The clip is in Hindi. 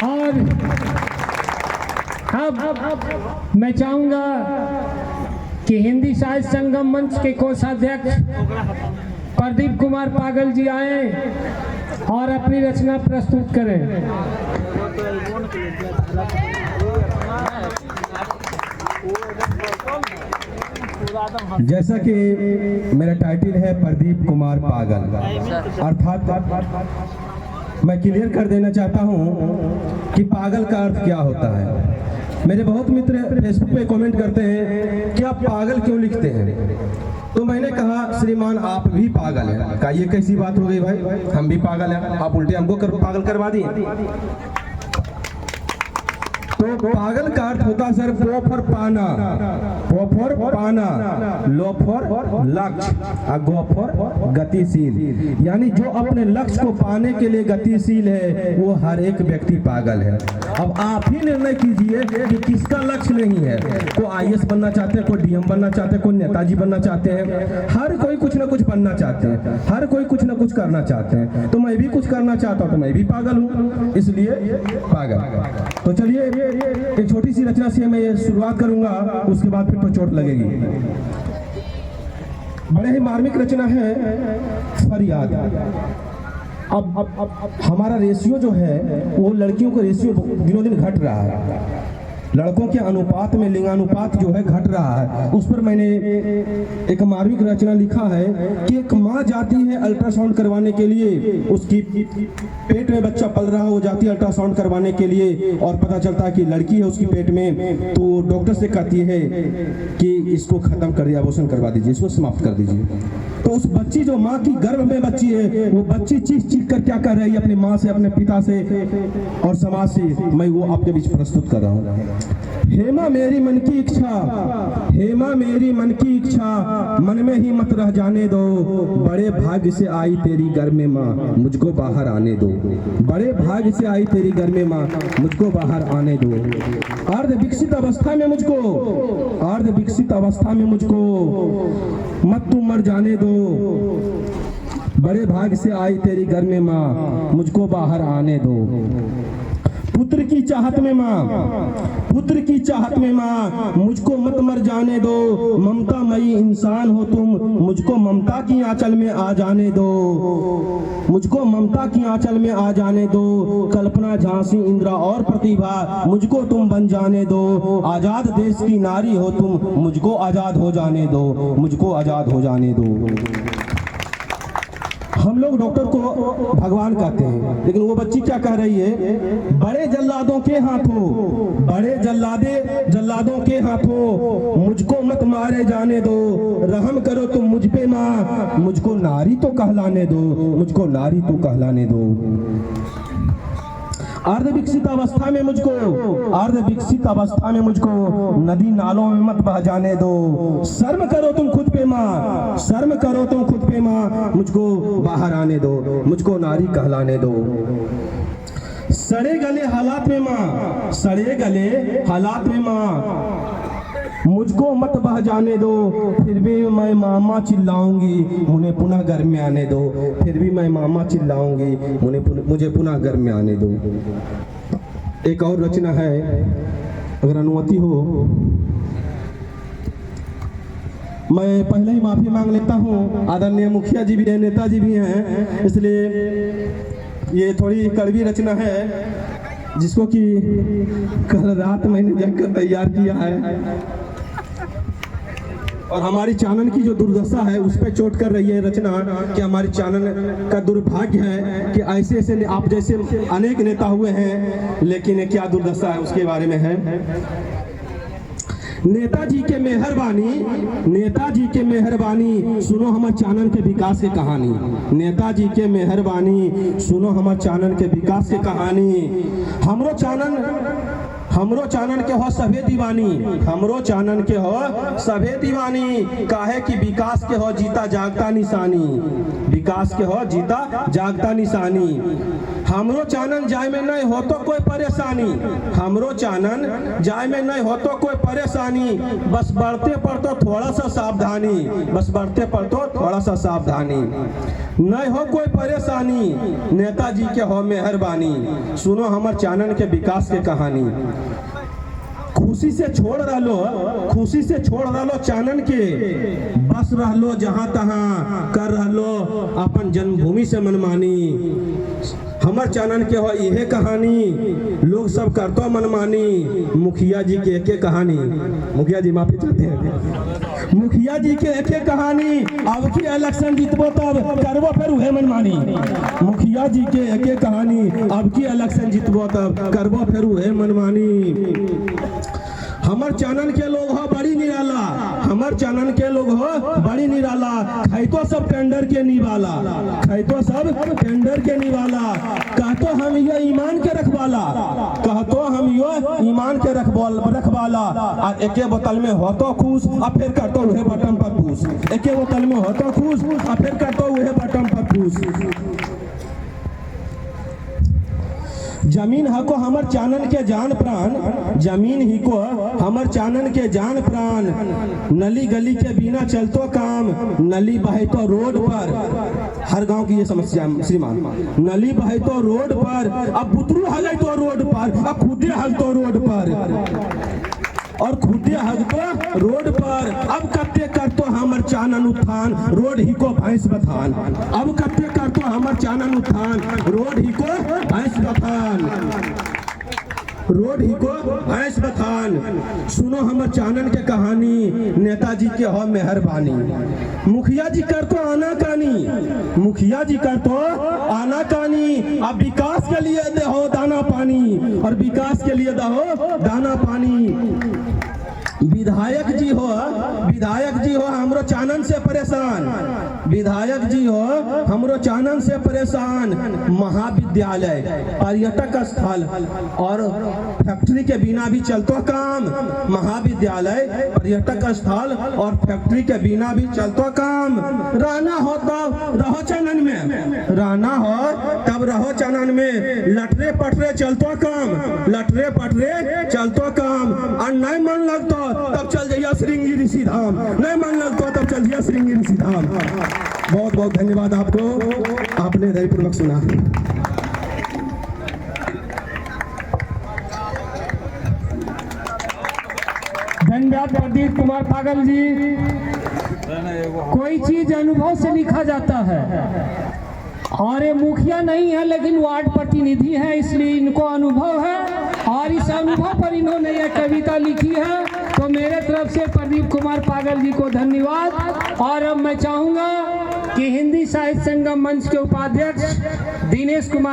और अब मैं चाहूंगा कि हिंदी साहित्य संगम मंच के कोषाध्यक्ष प्रदीप कुमार पागल जी आए और अपनी रचना प्रस्तुत करें। जैसा कि मेरा टाइटल है प्रदीप कुमार पागल, अर्थात मैं क्लियर कर देना चाहता हूं कि पागल का अर्थ क्या होता है। मेरे बहुत मित्र फेसबुक पे कमेंट करते हैं कि आप पागल क्यों लिखते हैं, तो मैंने कहा श्रीमान आप भी पागल हैं। कहा ये कैसी बात हो गई भाई, हम भी पागल हैं, आप उल्टे हमको पागल करवा दिए। तो पागल का अर्थ होता है सर प्रो फॉर पाना, पो फॉर पाना, लो फॉर लक्ष्य, और गो फॉर गतिशील। यानी जो अपने लक्ष्य को पाने के लिए गतिशील है वो हर एक व्यक्ति पागल है। अब आप ही निर्णय कीजिए कि किसका लक्ष्य नहीं है। कोई आईएएस बनना चाहते हैं, कोई डीएम बनना चाहते हैं, कोई नेताजी बनना चाहते हैं, हर कोई कुछ ना कुछ बनना चाहते हैं, हर कोई कुछ ना कुछ करना चाहते हैं। तो मैं भी कुछ करना चाहता हूँ, तो मैं भी पागल हूँ, इसलिए पागल। तो चलिए एक छोटी सी रचना से मैं ये शुरुआत करूंगा, उसके बाद फिर तो चोट लगेगी। बड़े ही मार्मिक रचना है फरियाद। अब हमारा रेशियो जो है वो लड़कियों का रेशियो दिनों दिन घट रहा है, लड़कों के अनुपात में लिंगानुपात जो है घट रहा है। उस पर मैंने एक मार्मिक रचना लिखा है कि एक माँ जाती है अल्ट्रासाउंड करवाने के लिए, उसकी पेट में बच्चा पल रहा है, वो जाती है अल्ट्रासाउंड करवाने के लिए और पता चलता है कि लड़की है उसकी पेट में। तो डॉक्टर से कहती है कि इसको खत्म कर दिया, अबॉर्शन करवा दीजिए, इसको समाप्त कर दीजिए। तो उस बच्ची जो माँ की गर्भ में बच्ची है, वो बच्ची चीख चीख कर क्या कर रही है अपनी माँ से, अपने पिता से और समाज से, मैं वो आपके बीच प्रस्तुत कर रहा हूँ। हेमा मेरी मन की इच्छा, हेमा मेरी मन की इच्छा, मन में ही मत रह जाने दो, बड़े भाग्य से आई तेरी घर में माँ, मुझको बाहर आने दो, बड़े भाग्य से आई तेरी घर में माँ, मुझको बाहर आने दो। अर्ध विकसित अवस्था में मुझको, अर्ध विकसित अवस्था में मुझको मत तुम मर जाने दो, बड़े भाग्य से आई तेरी घर में माँ, मुझको बाहर आने दो। पुत्र की चाहत में माँ, पुत्र की चाहत में माँ, मुझको मत मर जाने दो, ममता मई इंसान हो तुम, मुझको ममता की आंचल में आ जाने दो, मुझको ममता की आंचल में आ जाने दो। कल्पना झांसी इंदिरा और प्रतिभा, मुझको तुम बन जाने दो, आजाद देश की नारी हो तुम, मुझको आजाद हो जाने दो, मुझको आजाद हो जाने दो। हम लोग डॉक्टर को भगवान कहते हैं, लेकिन वो बच्ची क्या कह रही है, बड़े जल्लादों के हाथों, बड़े जल्लादों के हाथों, मुझको मत मारे जाने दो, रहम करो तुम मुझ पे माँ, मुझको नारी तो कहलाने दो, मुझको नारी तो कहलाने दो। अर्ध विकसित अवस्था में मुझको, अर्ध विकसित अवस्था में मुझको नदी नालों में मत बह जाने दो, शर्म करो तुम खुद पे माँ, शर्म करो तुम खुद पे माँ, मुझको बाहर आने दो, मुझको नारी कहलाने दो। सड़े गले हालात में माँ, सड़े गले हालात में माँ, मुझको मत बह जाने दो, फिर भी मैं मामा चिल्लाऊंगी, उन्हें पुनः घर में आने दो, फिर भी मैं मामा चिल्लाऊंगी, मुझे पुनः घर में आने दो। एक और रचना है, अगर अनुमति हो मैं पहले ही माफी मांग लेता हूँ। आदरणीय मुखिया जी भी हैं, नेताजी भी हैं, इसलिए ये थोड़ी कड़वी रचना है जिसको कि कल रात मैंने जगकर तैयार किया है और हमारी चानन की जो दुर्दशा है उस पर चोट कर रही है रचना कि हमारी चानन का दुर्भाग्य है कि ऐसे ऐसे आप जैसे अनेक नेता हुए हैं, लेकिन क्या दुर्दशा है उसके बारे में है। नेताजी के मेहरबानी, नेताजी के मेहरबानी, सुनो हमर चानन के विकास के कहानी, नेताजी के मेहरबानी, सुनो हमर चानन के विकास के कहानी। हमरो चानन के हो सभे दीवानी, हमरो चानन के हो सभे दीवानी, काहे कि विकास के हो जीता जागता निशानी, विकास के हो जीता जागता निशानी। हमरो चानन जाय में नहीं हो तो कोई परेशानी, हमरो चानन जाय में नहीं हो तो कोई परेशानी, बस बढ़ते पड़तो थोड़ा सा सावधानी, बस बढ़ते पड़तो थोड़ा सा सावधानी, नहीं हो कोई परेशानी, नेताजी के हो मेहरबानी, सुनो हमर चानन के विकास के कहानी। खुशी से छोड़ रहलो, खुशी से छोड़ रहलो चानन के, बस रहलो जहां तहां, कर रहलो अपन जन्मभूमि से मनमानी। हमर चानन के हो यह कहानी, लोग सब करतो मनमानी, मुखिया जी के एक कहानी, मुखिया जी माफी चाहते हैं, मुखिया जी के एक कहानी, अब की इलेक्शन जीतबो तब करबो फिर उहे मनमानी, मुखिया जी के एक कहानी, अब की इलेक्शन जीतबो तब करबो फिर उहे मनमानी। हमर चानन के लोग हो बड़ी निराला, हमर चानन के लोग हो बड़ी निराला, खैतो सब टेंडर के निवाला, खैतो सब टेंडर के निवाला, कहतो हम ये ईमान के रखवाला, कहतो हम ये ईमान के रखवाला, आ एके बोतल में होतो खुश आ फिर करतो उहे बटन पर पूछ, एके बोतल में होतो खुश आ फिर करतो उहे बटन पर पूछ। जमीन हको हमर चानन के जान प्राण, जमीन ही को हमर चानन के जान प्राण, नली गली के बिना चलतो काम, नली बहे तो रोड पर, हर गांव की ये समस्या श्रीमान, नली बहे तो रोड पर, अब बुतरू हले तो रोड पर, अब खुदे हल तो रोड पर, और खुदे हगतो रोड पर, अब कते करतो हमर चानन उत्थान, रोड ही को भैंस बथान, अब कते करतो हमर चानन उत्थान, रोड ही को भैंस बथान, रोड ही को भैंस बथान। सुनो हमर चानन के कहानी, नेताजी के हो मेहरबानी, मुखिया जी कर तो आना कानी, मुखिया जी कर तो आना कानी, अब विकास के लिए दहो दाना पानी, और विकास के लिए दहो दाना पानी। विधायक जी हो, विधायक जी हो हमरो चानन से परेशान, विधायक जी हो हमरो चानन से परेशान, महाविद्यालय, पर्यटक स्थल और फैक्ट्री के बिना भी चलतो काम, महाविद्यालय, पर्यटक स्थल और फैक्ट्री के बिना भी चलतो काम। रहना हो तब रहो चानन में, रहना हो तब रहो चानन में, लटरे पटरे चलतो काम, लटरे पटरे चलतो काम, और नहीं मन लगतो तब चल जाइए श्रृंगी ऋषि धाम, नहीं मन लगतो तब चल जाइए श्रृंगी ऋषि धाम। बहुत बहुत धन्यवाद आपको, आपने धैर्यपूर्वक सुना। धन्यवाद प्रदीप कुमार पागल जी। कोई चीज अनुभव से लिखा जाता है, और ये मुखिया नहीं है लेकिन वार्ड प्रतिनिधि है, इसलिए इनको अनुभव है, और इस अनुभव पर इन्होंने यह कविता लिखी है। तो मेरे तरफ से प्रदीप कुमार पागल जी को धन्यवाद। और अब मैं चाहूँगा कि हिंदी साहित्य संगम मंच के उपाध्यक्ष दिनेश कुमार